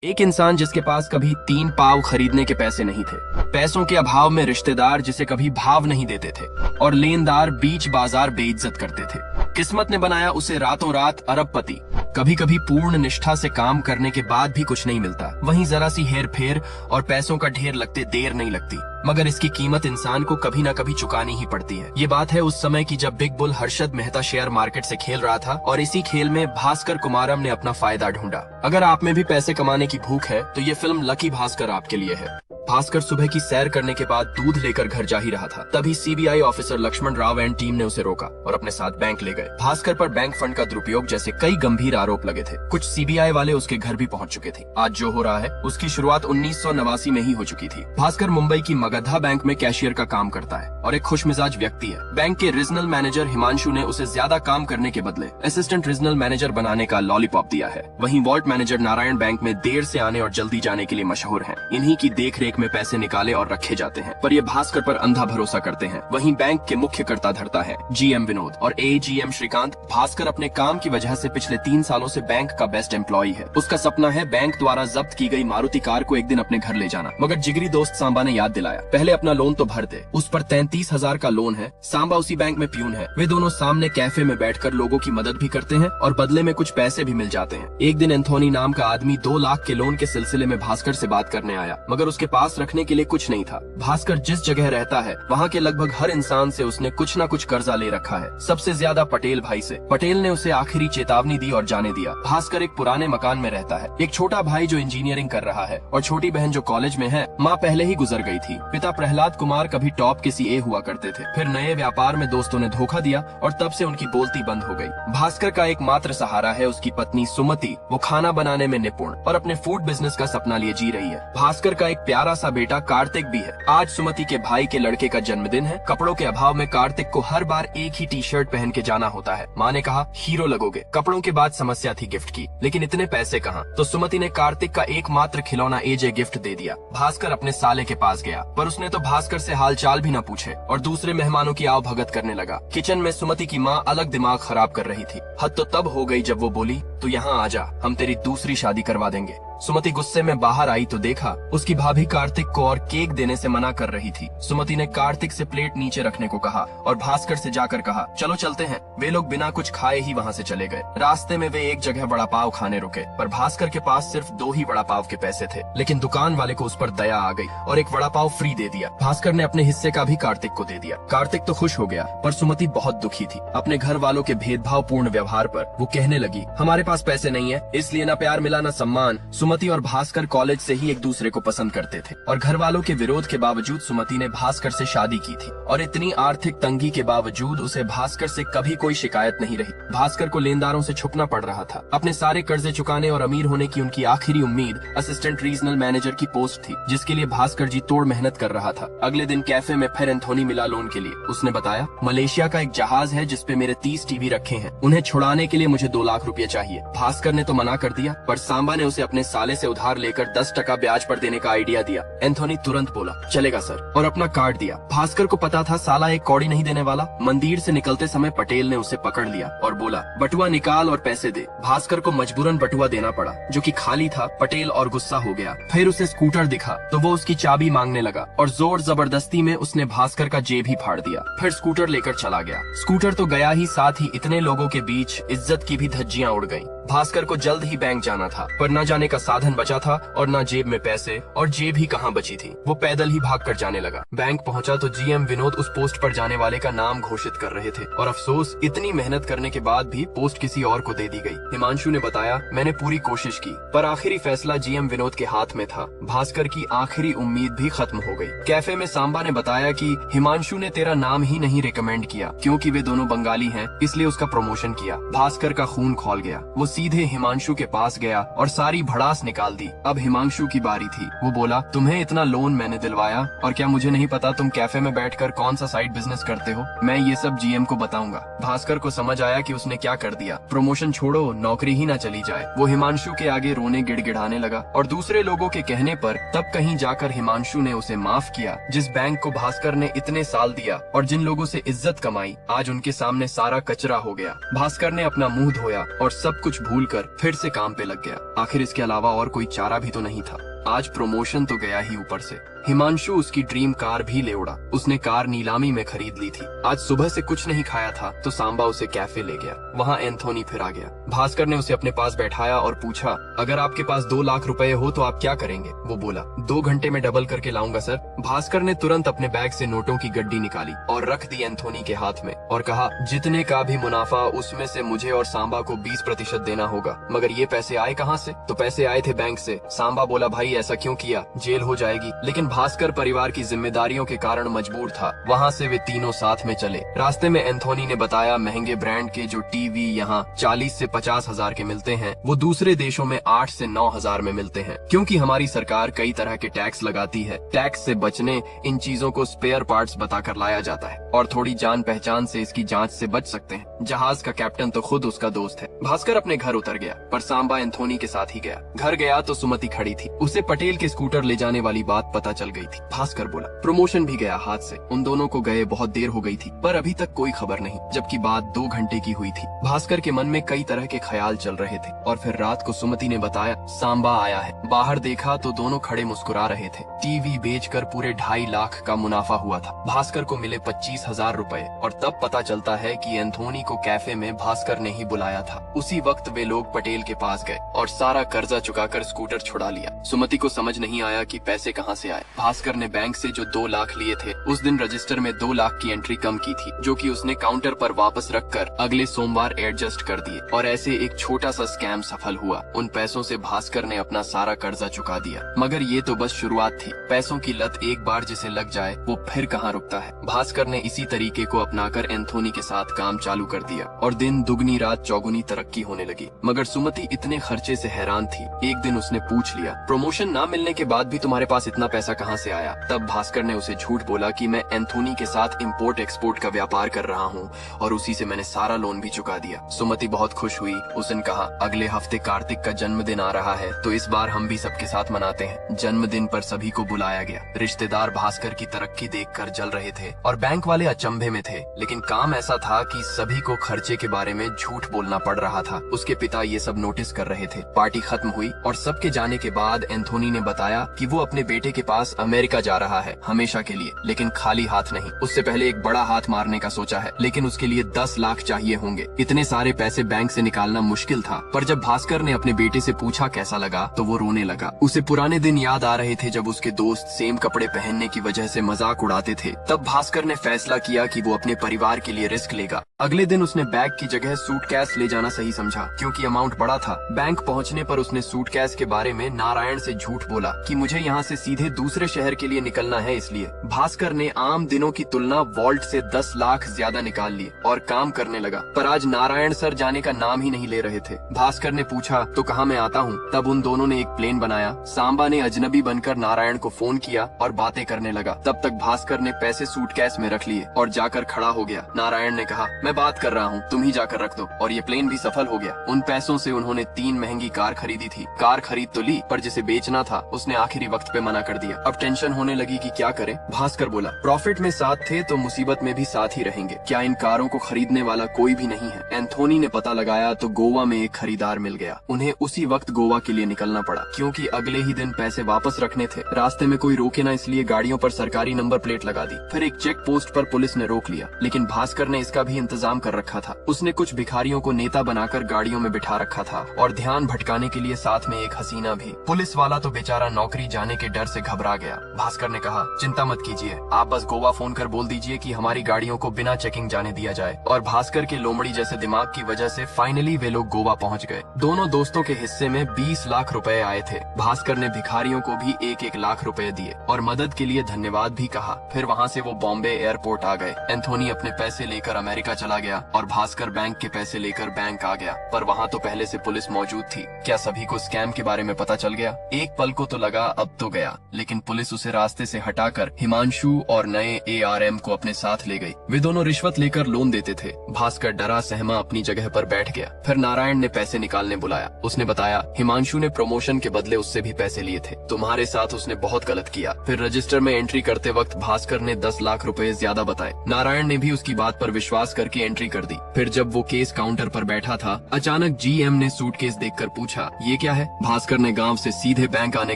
एक इंसान जिसके पास कभी 3 पाव खरीदने के पैसे नहीं थे, पैसों के अभाव में रिश्तेदार जिसे कभी भाव नहीं देते थे और लेनदार बीच बाजार बेइज्जत करते थे। किस्मत ने बनाया उसे रातों रात अरबपति। कभी कभी पूर्ण निष्ठा से काम करने के बाद भी कुछ नहीं मिलता, वहीं जरा सी हेर फेर और पैसों का ढेर लगते देर नहीं लगती, मगर इसकी कीमत इंसान को कभी न कभी चुकानी ही पड़ती है। ये बात है उस समय की जब big bull Harshad Mehta share market से खेल रहा था और इसी खेल में भास्कर कुमारम ने अपना फायदा ढूंढा। अगर आप में भी पैसे कमाने की भूख है तो ये फिल्म लकी भास्कर आपके लिए है। भास्कर सुबह की सैर करने के बाद दूध लेकर घर जा ही रहा था, तभी CBI officer Laxman Rao and team ने उसे रोका और अपने साथ बैंक ले गए। भास्कर पर बैंक फंड का दुरुपयोग जैसे कई गंभीर आरोप लगे थे। कुछ सीबीआई वाले उसके घर भी पहुंच चुके थे। आज जो हो रहा है उसकी शुरुआत 1989 में ही हो चुकी थी। भास्कर मुंबई की मगधा बैंक में कैशियर का काम करता है और एक खुशमिजाज व्यक्ति है। बैंक के रीजनल मैनेजर हिमांशु ने उसे ज्यादा काम करने के बदले असिस्टेंट रीजनल मैनेजर बनाने का लॉलीपॉप दिया है। वहीं वॉल्ट मैनेजर नारायण बैंक में देर से आने और जल्दी जाने के लिए मशहूर है। इन्हीं की देख में पैसे निकाले और रखे जाते हैं, पर ये भास्कर पर अंधा भरोसा करते हैं। वहीं बैंक के मुख्य कर्ता धर्ता है जीएम विनोद और एजीएम श्रीकांत। भास्कर अपने काम की वजह से पिछले 3 सालों से बैंक का बेस्ट एम्प्लॉय है। उसका सपना है बैंक द्वारा जब्त की गई मारुति कार को एक दिन अपने घर ले जाना, मगर जिगरी दोस्त सांबा ने याद दिलाया, पहले अपना लोन तो भर दे। उस पर 33,000 का लोन है। सांबा उसी बैंक में प्यून है। वे दोनों सामने कैफे में बैठकर लोगों की मदद भी करते हैं और बदले में कुछ पैसे भी मिल जाते हैं। एक दिन एंथोनी नाम का आदमी 2 लाख के लोन के सिलसिले में भास्कर से बात करने आया, मगर उसके पास रखने के लिए कुछ नहीं था। भास्कर जिस जगह रहता है वहाँ के लगभग हर इंसान से उसने कुछ न कुछ कर्जा ले रखा है, सबसे ज्यादा पटेल भाई से। पटेल ने उसे आखिरी चेतावनी दी और जाने दिया। भास्कर एक पुराने मकान में रहता है। एक छोटा भाई जो इंजीनियरिंग कर रहा है और छोटी बहन जो कॉलेज में है। माँ पहले ही गुजर गई थी। पिता प्रहलाद कुमार कभी टॉप के सीए हुआ करते थे, फिर नए व्यापार में दोस्तों ने धोखा दिया और तब से उनकी बोलती बंद हो गई। भास्कर का एकमात्र सहारा है उसकी पत्नी सुमति। वो खाना बनाने में निपुण और अपने फूड बिजनेस का सपना लिए जी रही है। भास्कर का एक प्यारा सा बेटा कार्तिक भी है। आज सुमति के भाई के लड़के का जन्मदिन है। कपड़ों के अभाव में कार्तिक को हर बार एक ही टी शर्ट पहन के जाना होता है। माँ ने कहा हीरो लगोगे। कपड़ों के बाद समस्या थी गिफ्ट की, लेकिन इतने पैसे कहाँ, तो सुमति ने कार्तिक का एकमात्र खिलौना एजे गिफ्ट दे दिया। भास्कर अपने साले के पास गया, पर उसने तो भास्कर से हालचाल भी न पूछे और दूसरे मेहमानों की आवभगत करने लगा। किचन में सुमति की माँ अलग दिमाग खराब कर रही थी। हद तो तब हो गई जब वो बोली, तू यहाँ आ जा, हम तेरी दूसरी शादी करवा देंगे। सुमति गुस्से में बाहर आई तो देखा उसकी भाभी कार्तिक को और केक देने से मना कर रही थी। सुमति ने कार्तिक से प्लेट नीचे रखने को कहा और भास्कर से जाकर कहा, चलो चलते हैं। वे लोग बिना कुछ खाए ही वहाँ से चले गए। रास्ते में वे एक जगह वड़ा पाव खाने रुके, पर भास्कर के पास सिर्फ 2 ही वड़ा पाव के पैसे थे, लेकिन दुकान वाले को उस पर दया आ गई और एक वड़ा पाव फ्री दे दिया। भास्कर ने अपने हिस्से का भी कार्तिक को दे दिया। कार्तिक तो खुश हो गया, पर सुमति बहुत दुखी थी। अपने घर वालों के भेदभाव पूर्ण व्यवहार पर वो कहने लगी, हमारे पास पैसे नहीं है, इसलिए न प्यार मिला न सम्मान। सुमति और भास्कर कॉलेज से ही एक दूसरे को पसंद करते थे और घर वालों के विरोध के बावजूद सुमति ने भास्कर से शादी की थी और इतनी आर्थिक तंगी के बावजूद उसे भास्कर से कभी कोई शिकायत नहीं रही। भास्कर को लेनदारों से छुपना पड़ रहा था। अपने सारे कर्जे चुकाने और अमीर होने की उनकी आखिरी उम्मीद असिस्टेंट रीजनल मैनेजर की पोस्ट थी, जिसके लिए भास्कर जी तोड़ मेहनत कर रहा था। अगले दिन कैफे में फिर एंथोनी मिला लोन के लिए। उसने बताया, मलेशिया का एक जहाज है जिसपे मेरे 30 टीवी रखे हैं, उन्हें छुड़ाने के लिए मुझे 2 लाख रुपए चाहिए। भास्कर ने तो मना कर दिया, पर सांबा ने उसे अपने साले से उधार लेकर 10% ब्याज पर देने का आइडिया दिया। एंथोनी तुरंत बोला, चलेगा सर, और अपना कार्ड दिया। भास्कर को पता था साला एक कौड़ी नहीं देने वाला। मंदिर से निकलते समय पटेल ने उसे पकड़ लिया और बोला, बटुआ निकाल और पैसे दे। भास्कर को मजबूरन बटुआ देना पड़ा, जो कि खाली था। पटेल और गुस्सा हो गया। फिर उसे स्कूटर दिखा तो वो उसकी चाबी मांगने लगा और जोर जबरदस्ती में उसने भास्कर का जेब ही फाड़ दिया। फिर स्कूटर लेकर चला गया। स्कूटर तो गया ही, साथ ही इतने लोगों के बीच इज्जत की भी धज्जियां उड़ गईं। भास्कर को जल्द ही बैंक जाना था, पर न जाने का साधन बचा था और न जेब में पैसे, और जेब ही कहाँ बची थी। वो पैदल ही भागकर जाने लगा। बैंक पहुंचा तो जीएम विनोद उस पोस्ट पर जाने वाले का नाम घोषित कर रहे थे और अफसोस, इतनी मेहनत करने के बाद भी पोस्ट किसी और को दे दी गई। हिमांशु ने बताया, मैंने पूरी कोशिश की, पर आखिरी फैसला जीएम विनोद के हाथ में था। भास्कर की आखिरी उम्मीद भी खत्म हो गई। कैफे में सांबा ने बताया कि हिमांशु ने तेरा नाम ही नहीं रिकमेंड किया, क्योंकि वे दोनों बंगाली हैं, इसलिए उसका प्रमोशन किया। भास्कर का खून खौल गया। वो सीधे हिमांशु के पास गया और सारी भड़ास निकाल दी। अब हिमांशु की बारी थी। वो बोला, तुम्हें इतना लोन मैंने दिलवाया, और क्या मुझे नहीं पता तुम कैफे में बैठकर कौन सा साइड बिजनेस करते हो? मैं ये सब जीएम को बताऊंगा। भास्कर को समझ आया कि उसने क्या कर दिया। प्रमोशन छोड़ो, नौकरी ही ना चली जाए। वो हिमांशु के आगे रोने गिड़गिड़ाने लगा और दूसरे लोगों के कहने पर तब कहीं जाकर हिमांशु ने उसे माफ किया। जिस बैंक को भास्कर ने इतने साल दिया और जिन लोगों से इज्जत कमाई, आज उनके सामने सारा कचरा हो गया। भास्कर ने अपना मुंह धोया और सब कुछ भूलकर फिर से काम पे लग गया। आखिर इसके अलावा और कोई चारा भी तो नहीं था। आज प्रमोशन तो गया ही ऊपर से हिमांशु उसकी ड्रीम कार भी ले उड़ा। उसने कार नीलामी में खरीद ली थी। आज सुबह से कुछ नहीं खाया था तो सांबा उसे कैफे ले गया। वहाँ एंथोनी फिर आ गया। भास्कर ने उसे अपने पास बैठाया और पूछा, अगर आपके पास 2 लाख रुपए हो तो आप क्या करेंगे? वो बोला, 2 घंटे में डबल करके लाऊंगा सर। भास्कर ने तुरंत अपने बैग से नोटों की गड्डी निकाली और रख दी एंथोनी के हाथ में और कहा, जितने का भी मुनाफा उसमें से मुझे और सांबा को 20% देना होगा। मगर ये पैसे आए कहाँ से? तो पैसे आए थे बैंक से। सांबा बोला, भाई ऐसा क्यों किया? जेल हो जाएगी। लेकिन भास्कर परिवार की जिम्मेदारियों के कारण मजबूर था। वहाँ से वे तीनों साथ में चले। रास्ते में एंथोनी ने बताया, महंगे ब्रांड के जो टीवी यहाँ 40 से 50 हजार के मिलते हैं वो दूसरे देशों में 8 से 9 हजार में मिलते हैं, क्योंकि हमारी सरकार कई तरह के टैक्स लगाती है। टैक्स से बचने इन चीजों को स्पेयर पार्ट्स बताकर लाया जाता है और थोड़ी जान पहचान से इसकी जांच से बच सकते हैं। जहाज का कैप्टन तो खुद उसका दोस्त है। भास्कर अपने घर उतर गया पर सांबा एंथोनी के साथ ही गया। घर गया तो सुमति खड़ी थी। उसे पटेल के स्कूटर ले जाने वाली बात पता चल गई थी। भास्कर बोला, प्रमोशन भी गया हाथ से। उन दोनों को गए बहुत देर हो गई थी पर अभी तक कोई खबर नहीं, जबकि बात 2 घंटे की हुई थी। भास्कर के मन में कई तरह के ख्याल चल रहे थे और फिर रात को सुमति ने बताया, सांबा आया है। बाहर देखा तो दोनों खड़े मुस्कुरा रहे थे। टीवी बेचकर पूरे 2.5 लाख का मुनाफा हुआ था। भास्कर को मिले 25,000 रुपए और तब पता चलता है कि एंथोनी को कैफे में भास्कर ने ही बुलाया था। उसी वक्त वे लोग पटेल के पास गए और सारा कर्जा चुकाकर स्कूटर छुड़ा लिया। सुमति को समझ नहीं आया कि पैसे कहाँ से आए। भास्कर ने बैंक से जो 2 लाख लिए थे उस दिन रजिस्टर में 2 लाख की एंट्री कम की थी, जो कि उसने काउंटर पर वापस रखकर अगले सोमवार एडजस्ट कर दिए और ऐसे एक छोटा सा स्कैम सफल हुआ। उन पैसों से भास्कर ने अपना सारा कर्जा चुका दिया। मगर ये तो बस शुरुआत थी। पैसों की लत एक बार जिसे लग जाए वो फिर कहाँ रुकता है। भास्कर ने इसी तरीके को अपनाकर एंथोनी के साथ काम चालू कर दिया और दिन दुगनी रात चौगुनी तरक्की होने लगी। मगर सुमति इतने खर्चे से हैरान थी। एक दिन उसने पूछ लिया, प्रमोशन ना मिलने के बाद भी तुम्हारे पास इतना पैसा कहाँ से आया? तब भास्कर ने उसे झूठ बोला कि मैं एंथोनी के साथ इंपोर्ट एक्सपोर्ट का व्यापार कर रहा हूँ और उसी से मैंने सारा लोन भी चुका दिया। सुमति बहुत खुश हुई। उसने कहा, अगले हफ्ते कार्तिक का जन्मदिन आ रहा है तो इस बार हम भी सबके साथ मनाते हैं। जन्मदिन पर सभी को बुलाया गया। रिश्तेदार भास्कर की तरक्की देखकर जल रहे थे और बैंक वाले अचंभे में थे। लेकिन काम ऐसा था कि सभी को खर्चे के बारे में झूठ बोलना पड़ रहा था। उसके पिता ये सब नोटिस कर रहे थे। पार्टी खत्म हुई और सबके जाने के बाद एंथोनी ने बताया कि वो अपने बेटे के पास अमेरिका जा रहा है हमेशा के लिए, लेकिन खाली हाथ नहीं। उससे पहले एक बड़ा हाथ मारने का सोचा है, लेकिन उसके लिए 10 लाख चाहिए होंगे। इतने सारे पैसे बैंक से निकालना मुश्किल था। पर जब भास्कर ने अपने बेटे से पूछा कैसा लगा तो वो रोने लगा। उसे पुराने दिन याद आ रहे थे जब उसके दोस्त सेम कपड़े पहनने की वजह से मजाक उड़ाते थे। तब भास्कर ने फैसला किया कि वो अपने परिवार के लिए रिस्क लेगा। अगले दिन उसने बैग की जगह सूटकेस ले जाना सही समझा, क्योंकि अमाउंट बड़ा था। बैंक पहुंचने पर उसने सूटकेस के बारे में नारायण से झूठ बोला कि मुझे यहाँ से सीधे दूसरे शहर के लिए निकलना है, इसलिए। भास्कर ने आम दिनों की तुलना वॉल्ट से 10 लाख ज्यादा निकाल लिए और काम करने लगा। पर आज नारायण सर जाने का नाम ही नहीं ले रहे थे। भास्कर ने पूछा, तो कहाँ मैं आता हूँ? तब उन दोनों ने एक प्लेन बनाया। सांबा ने अजनबी बनकर नारायण को फोन किया और बातें करने लगा। तब तक भास्कर ने पैसे सूटकेस में रख लिए और जाकर खड़ा हो गया। नारायण ने कहा, मैं बात कर रहा हूँ, तुम ही जाकर रख दो। और ये प्लेन भी सफल हो गया। उन पैसों से उन्होंने 3 महंगी कार खरीदी थी। कार खरीद तो ली, पर जिसे बेचना था उसने आखिरी वक्त पे मना कर दिया। अब टेंशन होने लगी कि क्या करें। भास्कर बोला, प्रॉफिट में साथ थे तो मुसीबत में भी साथ ही रहेंगे। क्या इन कारों को खरीदने वाला कोई भी नहीं है? एंथोनी ने पता लगाया तो गोवा में एक खरीदार मिल गया। उन्हें उसी वक्त गोवा के लिए निकलना पड़ा, क्योंकि अगले ही दिन पैसे वापस रखने थे। रास्ते में कोई रोके ना, इसलिए गाड़ियों पर सरकारी नंबर प्लेट लगा दी। फिर एक चेक पोस्ट पर पुलिस ने रोक लिया, लेकिन भास्कर ने इसका भी इंतजाम कर रखा था। उसने कुछ भिखारियों को नेता बनाकर गाड़ियों में बिठा रखा था और ध्यान भटकाने के लिए साथ में एक हसीना भी। पुलिस वाला तो बेचारा नौकरी जाने के डर से घबरा गया। भास्कर ने कहा, चिंता मत कीजिए, आप बस गोवा फोन कर बोल दीजिए कि हमारी गाड़ियों को बिना चेकिंग जाने दिया जाए। और भास्कर के लोमड़ी जैसे दिमाग की वजह से फाइनली वे लोग गोवा पहुंच गए। दोनों दोस्तों के हिस्से में 20 लाख रुपए आए थे। भास्कर ने भिखारियों को भी 1-1 लाख रुपए दिए और मदद के लिए धन्यवाद भी कहा। फिर वहाँ से वो बॉम्बे एयरपोर्ट आ गए। एंथोनी अपने पैसे लेकर अमेरिका चला गया और भास्कर बैंक के पैसे लेकर बैंक आ गया। पर वहाँ तो पहले से पुलिस मौजूद थी। क्या सभी को स्कैम के बारे में पता चल गया? एक पल को तो लगा अब तो गया, लेकिन पुलिस उसे रास्ते से हटाकर हिमांशु और नए ARM को अपने साथ ले गई। वे दोनों रिश्वत लेकर लोन देते थे। भास्कर डरा सहमा अपनी जगह पर बैठ गया। फिर नारायण ने पैसे निकालने बुलाया। उसने बताया हिमांशु ने प्रमोशन के बदले उससे भी पैसे लिए थे, तुम्हारे साथ उसने बहुत गलत किया। फिर रजिस्टर में एंट्री करते वक्त भास्कर ने 10 लाख रुपए ज्यादा बताए। नारायण ने भी उसकी बात पर विश्वास करके एंट्री कर दी। फिर जब वो केस काउंटर पर बैठा था, अचानक GM ने सूटकेस देखकर पूछा, ये क्या है? भास्कर ने गांव से सीधे बैंक आने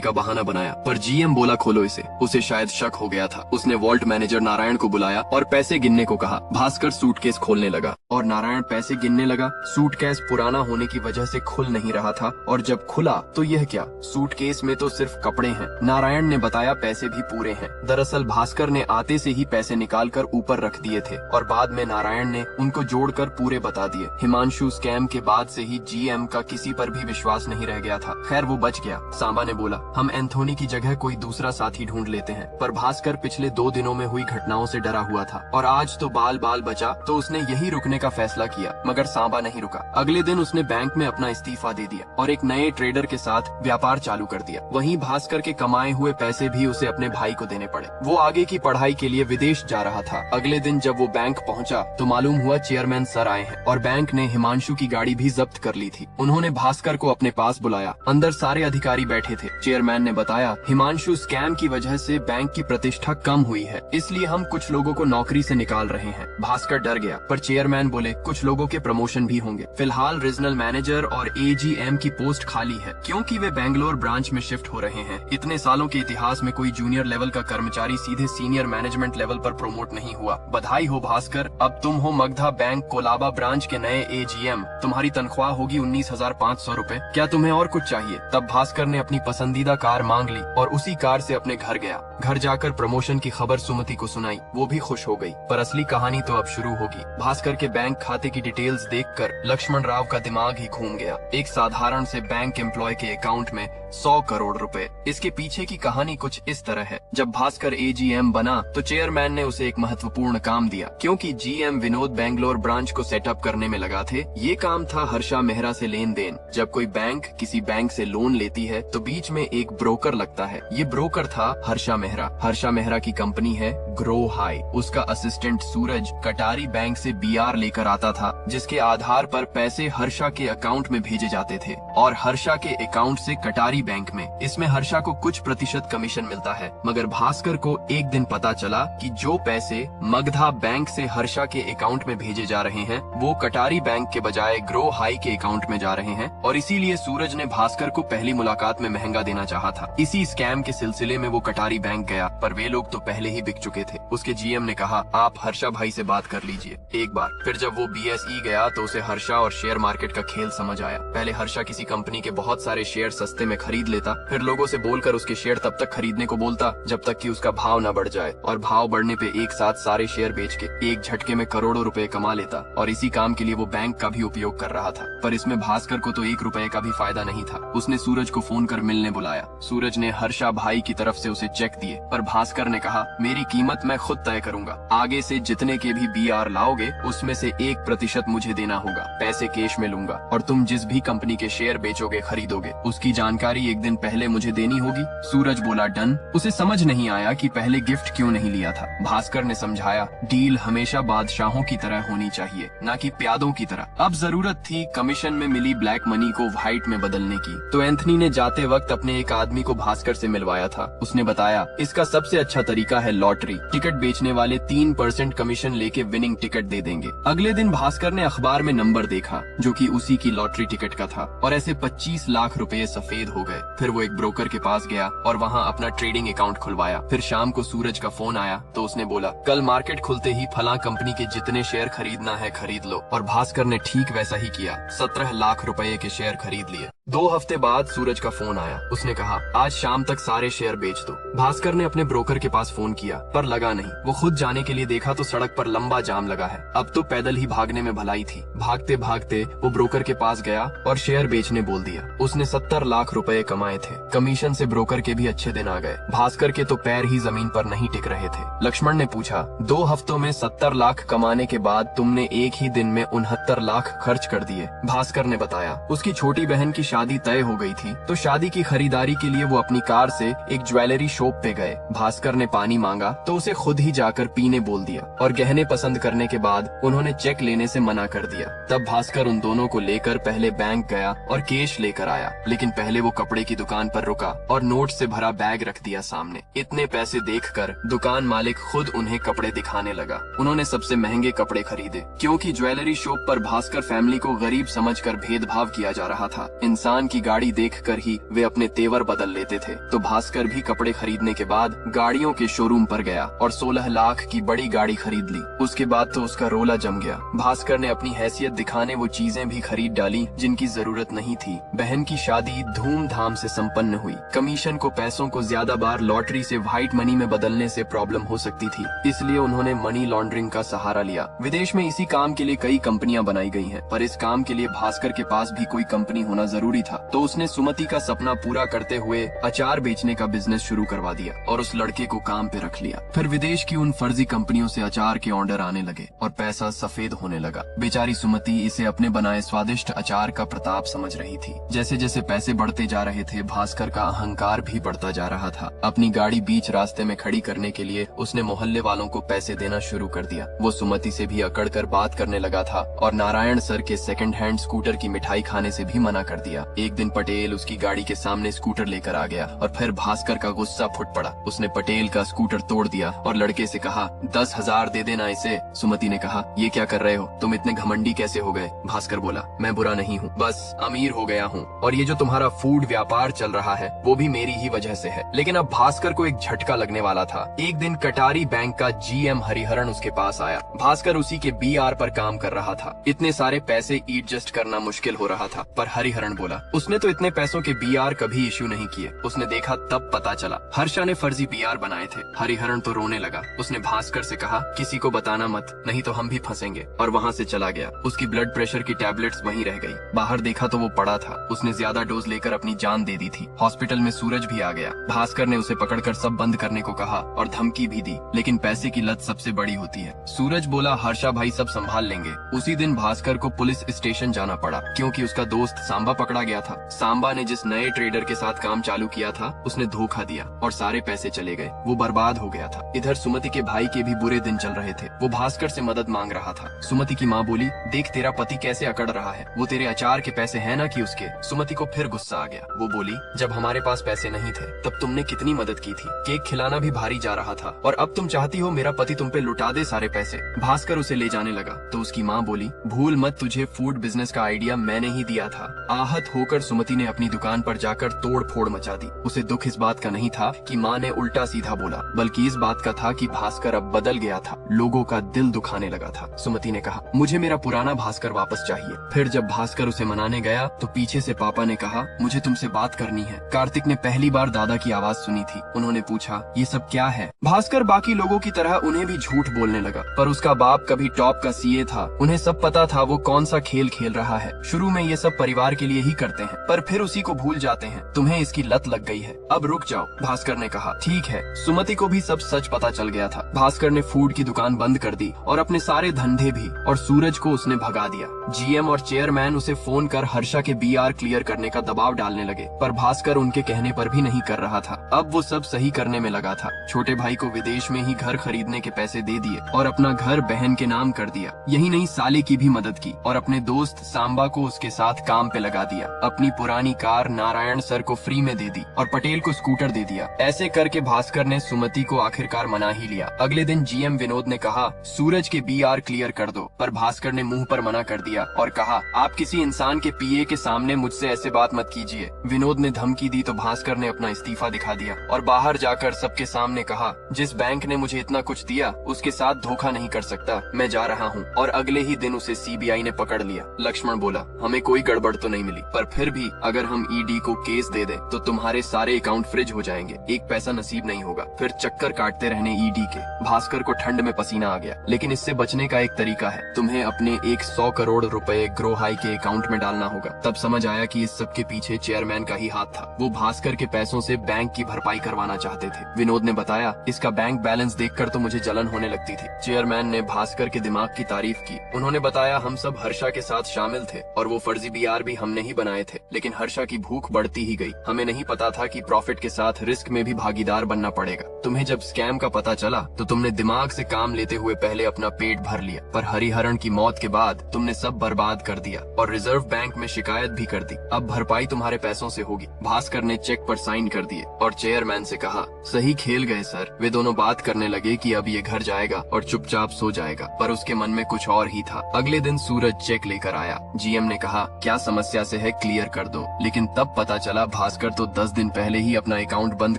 का बहाना बनाया, पर GM बोला खोलो इसे। उसे शायद शक हो गया था। उसने वॉल्ट मैनेजर नारायण को बुलाया और पैसे गिनने को कहा। भास्कर सूटकेस खोलने लगा और नारायण पैसे गिनने लगा। सूटकेस पुराना होने की वजह से खुल नहीं रहा था और जब खुला तो यह क्या, सूटकेस में तो सिर्फ कपड़े हैं। नारायण ने बताया पैसे भी पूरे हैं। दरअसल भास्कर ने आते से ही पैसे निकालकर ऊपर रख दिए थे और बाद में नारायण ने उनको जोड़कर पूरे बता दिए। हिमांशु स्कैम के बाद से ही GM का किसी पर भी विश्वास नहीं रह गया था। खैर वो बच गया। सांबा ने बोला, हम एंथोनी की जगह कोई दूसरा साथी ढूंढ लेते हैं। पर भास्कर पिछले 2 दिनों में हुई घटनाओं से डरा हुआ था और आज तो बाल बाल बचा, तो उसने यही रुकने का फैसला किया। मगर सांबा नहीं रुका। अगले दिन उसने बैंक में अपना इस्तीफा दे दिया और एक नए ट्रेडर के साथ व्यापार चालू कर दिया। वहीं भास्कर के कमाए हुए पैसे भी उसे अपने भाई को देने पड़े। वो आगे की पढ़ाई के लिए विदेश जा रहा था। अगले दिन जब वो बैंक पहुंचा तो मालूम हुआ चेयरमैन सर आए हैं और बैंक ने हिमांशु की गाड़ी भी जब्त कर ली थी। उन्होंने भास्कर को अपने पास बुलाया। अंदर सारे अधिकारी बैठे थे। चेयरमैन ने बताया, हिमांशु स्कैम की वजह से बैंक की प्रतिष्ठा कम हुई है, इसलिए हम कुछ लोगों को नौकरी से निकाल रहे हैं। भास्कर डर गया, पर चेयरमैन बोले कुछ लोगों के प्रमोशन भी होंगे। फिलहाल रीजनल मैनेजर और AGM की पोस्ट खाली है, क्योंकि वे बेंगलोर ब्रांच में शिफ्ट हो रहे हैं। इतने सालों के इतिहास में कोई जूनियर लेवल का कर्मचारी सीधे सीनियर मैनेजमेंट लेवल पर प्रमोट नहीं हुआ। बधाई हो भास्कर, अब तुम हो मगधा बैंक कोलाबा ब्रांच के नए AGM। तुम्हारी तनख्वाह होगी 19,500 रूपए। क्या तुम्हें और कुछ चाहिए? तब भास्कर ने अपनी पसंदीदा कार मांग ली और उसी कार से अपने घर गया। घर जाकर प्रमोशन की खबर सुमति को सुनाई। वो भी खुश हो गई। पर असली कहानी तो अब शुरू होगी। भास्कर के बैंक खाते की डिटेल्स देखकर लक्ष्मण राव का दिमाग ही घूम गया। एक साधारण से बैंक एम्प्लॉय के अकाउंट में 100 करोड़ रुपए। इसके पीछे की कहानी कुछ इस तरह है। जब भास्कर AGM बना तो चेयरमैन ने उसे एक महत्वपूर्ण काम दिया, क्योंकि GM विनोद बेंगलोर ब्रांच को सेटअप करने में लगा थे। ये काम था हर्षा मेहरा से लेन देन। जब कोई बैंक किसी बैंक से लोन लेती है तो बीच में एक ब्रोकर लगता है। ये ब्रोकर था हर्षा मेहरा। हर्षा मेहरा की कंपनी है ग्रो हाई। उसका असिस्टेंट सूरज कटारी बैंक से BR लेकर आता था, जिसके आधार पर पैसे हर्षा के अकाउंट में भेजे जाते थे और हर्षा के अकाउंट से कटारी बैंक में। इसमें हर्षा को कुछ प्रतिशत कमीशन मिलता है। मगर भास्कर को एक दिन पता चला कि जो पैसे मगधा बैंक से हर्षा के अकाउंट में भेजे जा रहे हैं वो कटारी बैंक के बजाय ग्रो हाई के अकाउंट में जा रहे हैं, और इसीलिए सूरज ने भास्कर को पहली मुलाकात में महंगा देना चाहा था। इसी स्कैम के सिलसिले में वो कटारी बैंक गया, पर वे लोग तो पहले ही बिक चुके थे। उसके GM ने कहा, आप हर्षा भाई से बात कर लीजिए एक बार। फिर जब वो BSE गया तो उसे हर्षा और शेयर मार्केट का खेल समझ आया। पहले हर्षा किसी कंपनी के बहुत सारे शेयर सस्ते में खरीद लेता, फिर लोगों से बोलकर उसके शेयर तब तक खरीदने को बोलता जब तक कि उसका भाव न बढ़ जाए, और भाव बढ़ने पे एक साथ सारे शेयर बेच के एक झटके में करोड़ों रुपए कमा लेता। और इसी काम के लिए वो बैंक का भी उपयोग कर रहा था। पर इसमें भास्कर को तो 1 रुपए का भी फायदा नहीं था। उसने सूरज को फोन कर मिलने बुलाया। सूरज ने हर्षा भाई की तरफ से उसे चेक दिए, पर भास्कर ने कहा, मेरी कीमत मैं खुद तय करूंगा। आगे से जितने के भी BR लाओगे उसमें से 1% मुझे देना होगा। पैसे कैश में लूंगा और तुम जिस भी कंपनी के शेयर बेचोगे खरीदोगे उसकी जानकारी एक दिन पहले मुझे देनी होगी। सूरज बोला डन। उसे समझ नहीं आया कि पहले गिफ्ट क्यों नहीं लिया था। भास्कर ने समझाया, डील हमेशा बादशाहों की तरह होनी चाहिए, न कि प्यादों की तरह। अब जरूरत थी कमीशन में मिली ब्लैक मनी को व्हाइट में बदलने की, तो एंथनी ने जाते वक्त अपने एक आदमी को भास्कर से मिलवाया था। उसने बताया, इसका सबसे अच्छा तरीका है लॉटरी। टिकट बेचने वाले 3% कमीशन लेके विनिंग टिकट दे देंगे। अगले दिन भास्कर ने अखबार में नंबर देखा जो कि उसी की लॉटरी टिकट का था, और ऐसे 25 लाख रुपए सफेद हो गए। फिर वो एक ब्रोकर के पास गया और वहाँ अपना ट्रेडिंग अकाउंट खुलवाया। फिर शाम को सूरज का फोन आया तो उसने बोला, कल मार्केट खुलते ही फलां कंपनी के जितने शेयर खरीदना है खरीद लो। और भास्कर ने ठीक वैसा ही किया। 17 लाख रुपए के शेयर खरीद लिए। 2 हफ्ते बाद सूरज का फोन आया। उसने कहा, आज शाम तक सारे शेयर बेच दो। भास्कर ने अपने ब्रोकर के पास फोन किया, पर लगा नहीं। वो खुद जाने के लिए देखा तो सड़क पर लंबा जाम लगा है। अब तो पैदल ही भागने में भलाई थी। भागते भागते वो ब्रोकर के पास गया और शेयर बेचने बोल दिया। उसने 70 लाख रुपए कमाए थे। कमीशन से ब्रोकर के भी अच्छे दिन आ गए। भास्कर के तो पैर ही जमीन पर नहीं टिक रहे थे। लक्ष्मण ने पूछा, 2 हफ्तों में 70 लाख कमाने के बाद तुमने एक ही दिन में 69 लाख खर्च कर दिए। भास्कर ने बताया, उसकी छोटी बहन की शादी तय हो गई थी तो शादी की खरीदारी के लिए वो अपनी कार से एक ज्वेलरी शॉप पे गए। भास्कर ने पानी मांगा तो उसे खुद ही जाकर पीने बोल दिया और गहने पसंद करने के बाद उन्होंने चेक लेने से मना कर दिया। तब भास्कर उन दोनों को लेकर पहले बैंक गया और कैश लेकर आया, लेकिन पहले वो कपड़े की दुकान पर रुका और नोट से भरा बैग रख दिया सामने। इतने पैसे देखकर दुकान मालिक खुद उन्हें कपड़े दिखाने लगा। उन्होंने सबसे महंगे कपड़े खरीदे क्योंकि ज्वेलरी शॉप पर भास्कर फैमिली को गरीब समझकर भेदभाव किया जा रहा था। इंसान की गाड़ी देखकर ही वे अपने तेवर बदल लेते थे। तो भास्कर भी कपड़े खरीदने के बाद गाड़ियों के शोरूम पर गया और 16 लाख की बड़ी गाड़ी खरीद ली। उसके बाद तो उसका रोला जम गया। भास्कर ने अपनी हैसियत दिखाने वो चीजें भी खरीद डाली जिनकी जरूरत नहीं थी। बहन की शादी धूमधाम से संपन्न हुई। कमीशन को पैसों को ज्यादा बार लॉटरी से व्हाइट मनी में बदलने से प्रॉब्लम हो सकती थी, इसलिए उन्होंने मनी लॉन्ड्रिंग का सहारा लिया। विदेश में इसी काम के लिए कई कंपनियां बनाई गई हैं, पर इस काम के लिए भास्कर के पास भी कोई कंपनी होना जरूरी था। तो उसने सुमति का सपना पूरा करते हुए अचार बेचने का बिजनेस शुरू करवा दिया और उस लड़के को काम पे रख लिया। फिर विदेश की उन फर्जी कंपनियों से अचार के ऑर्डर आने लगे और पैसा सफेद होने लगा। बेचारी सुमति इसे अपने बनाए स्वादिष्ट अचार का प्रताप समझ रही थी। जैसे जैसे पैसे बढ़ते जा रहे थे, भास्कर का अहंकार भी बढ़ता जा रहा था। अपनी गाड़ी बीच रास्ते में खड़ी करने के लिए उसने मोहल्ले वालों को पैसे देना शुरू कर दिया। वो सुमति से भी अकड़ कर बात करने लगा था और नारायण सर के सेकंड हैंड स्कूटर की मिठाई खाने से भी मना कर दिया। एक दिन पटेल उसकी गाड़ी के सामने स्कूटर लेकर आ गया और फिर भास्कर का गुस्सा फुट पड़ा। उसने पटेल का स्कूटर तोड़ दिया और लड़के से कहा, 10,000 दे देना इसे। सुमति ने कहा, ये क्या कर रहे हो, तुम इतने घमंडी कैसे हो गए? भास्कर बोला, मैं बुरा नहीं हूँ, बस अमीर हो गया हूँ और ये जो तुम्हारा फूड व्यापार चल रहा है वो भी मेरी ही वजह से है। लेकिन अब भास्कर को एक झटका लगने वाला था। एक दिन कटारी बैंक का GM हरिहरन उसके पास आया। भास्कर उसी के BR पर काम कर रहा था। इतने सारे पैसे एडजस्ट करना मुश्किल हो रहा था, पर हरिहरन बोला, उसने तो इतने पैसों के BR कभी इश्यू नहीं किए। उसने देखा तब पता चला हर्षा ने फर्जी BR बनाए थे। हरिहरन तो रोने लगा। उसने भास्कर से कहा, किसी को बताना मत, नहीं तो हम भी फंसेंगे, और वहाँ से चला गया। उसकी ब्लड प्रेशर की टैबलेट्स वहीं रह गई। बाहर देखा तो वो पड़ा था। उसने ज्यादा डोज लेकर अपनी जान दे दी थी। हॉस्पिटल में सूरज भी आ गया। भास्कर ने उसे पकड़कर सब बंद करने को कहा और धमकी भी दी, लेकिन पैसे की लत सबसे बड़ी होती है। सूरज बोला, हर्षा भाई सब संभाल लेंगे। उसी दिन भास्कर को पुलिस स्टेशन जाना पड़ा क्योंकि उसका दोस्त सांबा पकड़ा गया था। सांबा ने जिस नए ट्रेडर के साथ काम चालू किया था उसने धोखा दिया और सारे पैसे चले गए। वो बर्बाद हो गया था। इधर सुमति के भाई के भी बुरे दिन चल रहे थे। वो भास्कर से मदद मांग रहा था। सुमति की माँ बोली, देख तेरा पति कैसे अकड़ रहा है, वो तेरे अचार के पैसे हैं ना कि उसके। सुमति को फिर गुस्सा आ गया। वो बोली, जब हमारे पास पैसे नहीं थे तब तुमने कितनी मदद की थी। केक खिलाना भी भारी जा रहा था और अब तुम चाहती हो मेरा पति तुम पे लुटा दे सारे पैसे। भास्कर उसे ले जाने लगा तो उसकी माँ बोली, भूल मत, तुझे फूड बिजनेस का आइडिया मैंने ही दिया था। आहत होकर सुमति ने अपनी दुकान पर जाकर तोड़ फोड़ मचा दी। उसे दुख इस बात का नहीं था कि माँ ने उल्टा सीधा बोला, बल्कि इस बात का था कि भास्कर अब बदल गया था, लोगों का दिल दुखाने लगा था। सुमति ने कहा, मुझे मेरा पुराना भास्कर वापस चाहिए। फिर जब भास्कर उसे मनाने गया तो पीछे से पापा ने कहा, मुझे तुमसे बात करनी है। कार्तिक ने पहली बार दादा की आवाज सुनी थी। उन्होंने पूछा, ये सब क्या है? भास्कर बाकी लोगों की तरह उन्हें भी झूठ बोलने लगा, पर उसका बाप कभी टॉप का CA था। उन्हें सब पता था वो कौन सा खेल खेल रहा है। शुरू में ये सब परिवार के लिए ही करते हैं, पर फिर उसी को भूल जाते हैं। तुम्हें इसकी लत लग गई है, अब रुक जाओ। भास्कर ने कहा, ठीक है। सुमति को भी सब सच पता चल गया था। भास्कर ने फूड की दुकान बंद कर दी और अपने सारे धंधे भी, और सूरज को उसने भगा दिया। GM और चेयरमैन उसे फोन कर हर्षा के BR क्लियर करने का दबाव डालने लगे, पर भास्कर उनके कहने पर भी नहीं कर रहा था। अब वो सब सही करने में लगा था। छोटे भाई को विदेश में ही घर खरीदने के पैसे दे दिए और अपना घर बहन के नाम कर दिया। यही नहीं, साले की भी मदद की और अपने दोस्त सांबा को उसके साथ काम पे लगा दिया। अपनी पुरानी कार नारायण सर को फ्री में दे दी और पटेल को स्कूटर दे दिया। ऐसे करके भास्कर ने सुमति को आखिरकार मना ही लिया। अगले दिन GM विनोद ने कहा, सूरज के BR क्लियर कर दो, पर भास्कर ने मुंह पर मना कर दिया और कहा, आप किसी इंसान के PA के सामने मुझसे ऐसे बात मत कीजिए। विनोद ने धमकी दी तो भास्कर ने अपना इस्तीफा दिखा दिया और बाहर जाकर सबके सामने कहा, जिस बैंक ने मुझे इतना कुछ दिया उसके साथ धोखा नहीं कर सकता, मैं जा रहा हूँ। और अगले ही दिन उसे CBI ने पकड़ लिया। लक्ष्मण बोला, हमें कोई गड़बड़ तो नहीं मिली, पर फिर भी अगर हम ED को केस दे दें तो तुम्हारे सारे अकाउंट फ्रिज हो जाएंगे, एक पैसा नसीब नहीं होगा। फिर चक्कर काटते रहने ED के। भास्कर को ठंड में पसीना आ गया, लेकिन इससे बचने का एक तरीका है, तुम्हें अपने 100 करोड़ रुपए ग्रो हाई के अकाउंट में डालना होगा। तब समझ आया कि इस सब के पीछे चेयरमैन का ही हाथ था। वो भास्कर के पैसों से बैंक की भरपाई करवाना चाहते थे। विनोद ने बताया, इसका बैंक बैलेंस देखकर तो मुझे जलन होने लगती थी। चेयरमैन ने भास्कर के दिमाग की तारीफ की। उन्होंने बताया, हम सब हर्षा के साथ शामिल थे और वो फर्जी BR भी हमने ही बनाया बनाए थे, लेकिन हर्षा की भूख बढ़ती ही गई। हमें नहीं पता था कि प्रॉफिट के साथ रिस्क में भी भागीदार बनना पड़ेगा। तुम्हें जब स्कैम का पता चला तो तुमने दिमाग से काम लेते हुए पहले अपना पेट भर लिया, पर हरिहरन की मौत के बाद तुमने सब बर्बाद कर दिया और रिजर्व बैंक में शिकायत भी कर दी। अब भरपाई तुम्हारे पैसों से होगी। भास्कर ने चेक पर साइन कर दिए और चेयरमैन से कहा, सही खेल गए सर। वे दोनों बात करने लगे कि अब ये घर जाएगा और चुपचाप सो जाएगा, पर उसके मन में कुछ और ही था। अगले दिन सूरज चेक लेकर आया। जीएम ने कहा, क्या समस्या से है, क्लियर कर दो। लेकिन तब पता चला भास्कर तो 10 दिन पहले ही अपना अकाउंट बंद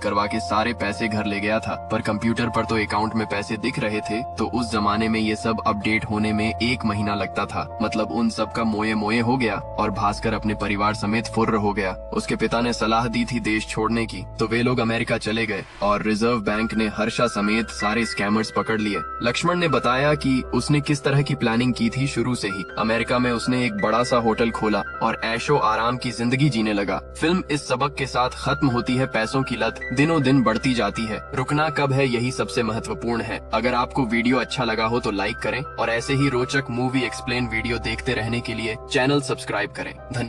करवा के सारे पैसे घर ले गया था, पर कंप्यूटर पर तो अकाउंट में पैसे दिख रहे थे। तो उस जमाने में ये सब अपडेट होने में 1 महीना लगता था। मतलब उन सब का मोए मोए हो गया और भास्कर अपने परिवार समेत फुर्र हो गया। उसके पिता ने सलाह दी थी देश छोड़ने की, तो वे लोग अमेरिका चले गए और रिजर्व बैंक ने हर्षा समेत सारे स्कैमर्स पकड़ लिए। लक्ष्मण ने बताया कि उसने किस तरह की प्लानिंग की थी। शुरू से ही अमेरिका में उसने एक बड़ा सा होटल खोला और ऐशो आराम की जिंदगी जीने लगा। फिल्म इस सबक के साथ खत्म होती है। पैसों की लत दिनों दिन बढ़ती जाती है, रुकना कब है यही सबसे महत्वपूर्ण है। अगर आपको वीडियो अच्छा लगा हो तो लाइक करें और ऐसे ही रोचक मूवी एक्सप्लेन वीडियो देखते रहने के लिए चैनल सब्सक्राइब करें। धन्यवाद।